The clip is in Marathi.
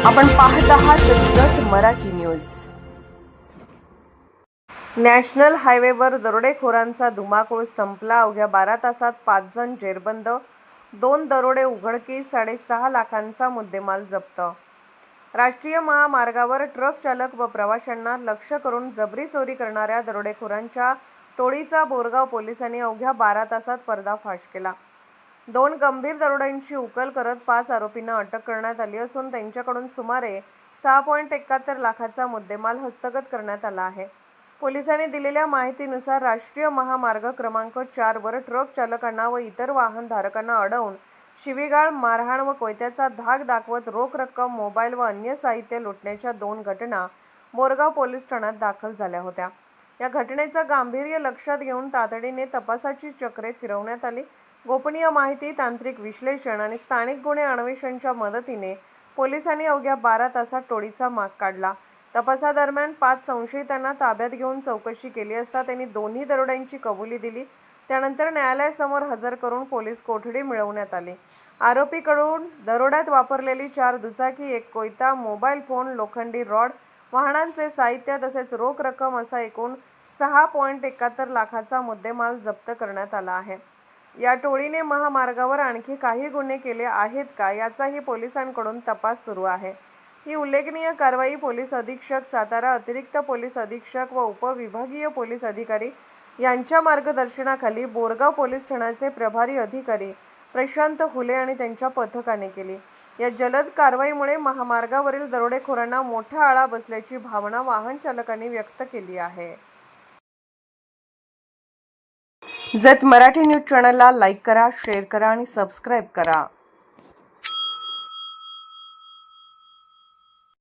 आपण पाहत आहात जत मराठी न्यूज। नॅशनल हायवेवर दरोडेखोरांचा धुमाकूळ संपला। अवघ्या 12 तासात 5 जण जेरबंद, 2 दरोडे उघडकीस, 6.5 लाखांचा मुद्देमाल जप्त। राष्ट्रीय महामार्गावर ट्रक चालक व प्रवाशांना लक्ष्य करून जबरी चोरी करणाऱ्या दरोडेखोरांच्या टोळीचा बोरगाव पोलिसांनी अवघ्या 12 तासात पर्दाफाश केला। 2 गंभीर दरोड्यांची उकल करत 5 आरोपींना अटक करण्यात आली असून त्यांच्याकडून सुमारे 6.71 लाखाचा मुद्देमाल हस्तगत करण्यात आला आहे। पोलिसांनी दिलेल्या माहितीनुसार राष्ट्रीय महामार्ग क्रमांक 4 वर ट्रक चालकांना व इतर वाहन धारकांना अडवून शिवीगाळ, मारहाण व कोयत्याचा धाक दाखवत रोख रक्कम, मोबाईल व अन्य साहित्य लुटण्याच्या 2 घटना बोरगाव पोलीस ठाण्यात दाखल झाल्या होत्या। या घटनेचं गांभीर्य लक्षात घेऊन तातडीने तपासाची चक्रे फिरवण्यात आली। गोपनीय माहिती, तांत्रिक विश्लेषण आणि स्थानिक गुन्हे अन्वेषणच्या मदतीने पोलिसांनी अवघ्या 12 तासात टोळीचा माग काढला। तपासादरम्यान 5 संशयितांना ताब्यात घेऊन चौकशी केली असता त्यांनी दोन्ही दरोड्यांची कबुली दिली। त्यानंतर न्यायालयासमोर हजर करून पोलीस कोठडी मिळवण्यात आली। आरोपीकडून दरोड्यात वापरलेली 4 दुचाकी, 1 कोयता, मोबाईल फोन, लोखंडी रॉड, वाहनांचे साहित्य तसेच रोख रक्कम असा एकूण 6.71 लाखाचा मुद्देमाल जप्त करण्यात आला आहे। या टोळीने महामार्गावर आणखी काही गुन्हे केले आहेत का याचाही पोलिसांकडून तपास सुरू आहे। ही उल्लेखनीय कारवाई पोलीस अधीक्षक सातारा, अतिरिक्त पोलीस अधीक्षक व उपविभागीय पोलीस अधिकारी यांच्या मार्गदर्शनाखाली बोरगाव पोलीस ठाण्याचे प्रभारी अधिकारी प्रशांत हुले आणि त्यांच्या पथकाने केली। या जलद कारवाईमुळे महामार्गावरील दरोडेखोरांना मोठा आळा बसल्याची भावना वाहन चालकांनी व्यक्त केली आहे। जत मराठी न्यूज चॅनलला लाईक करा, शेअर करा आणि सबस्क्राईब करा।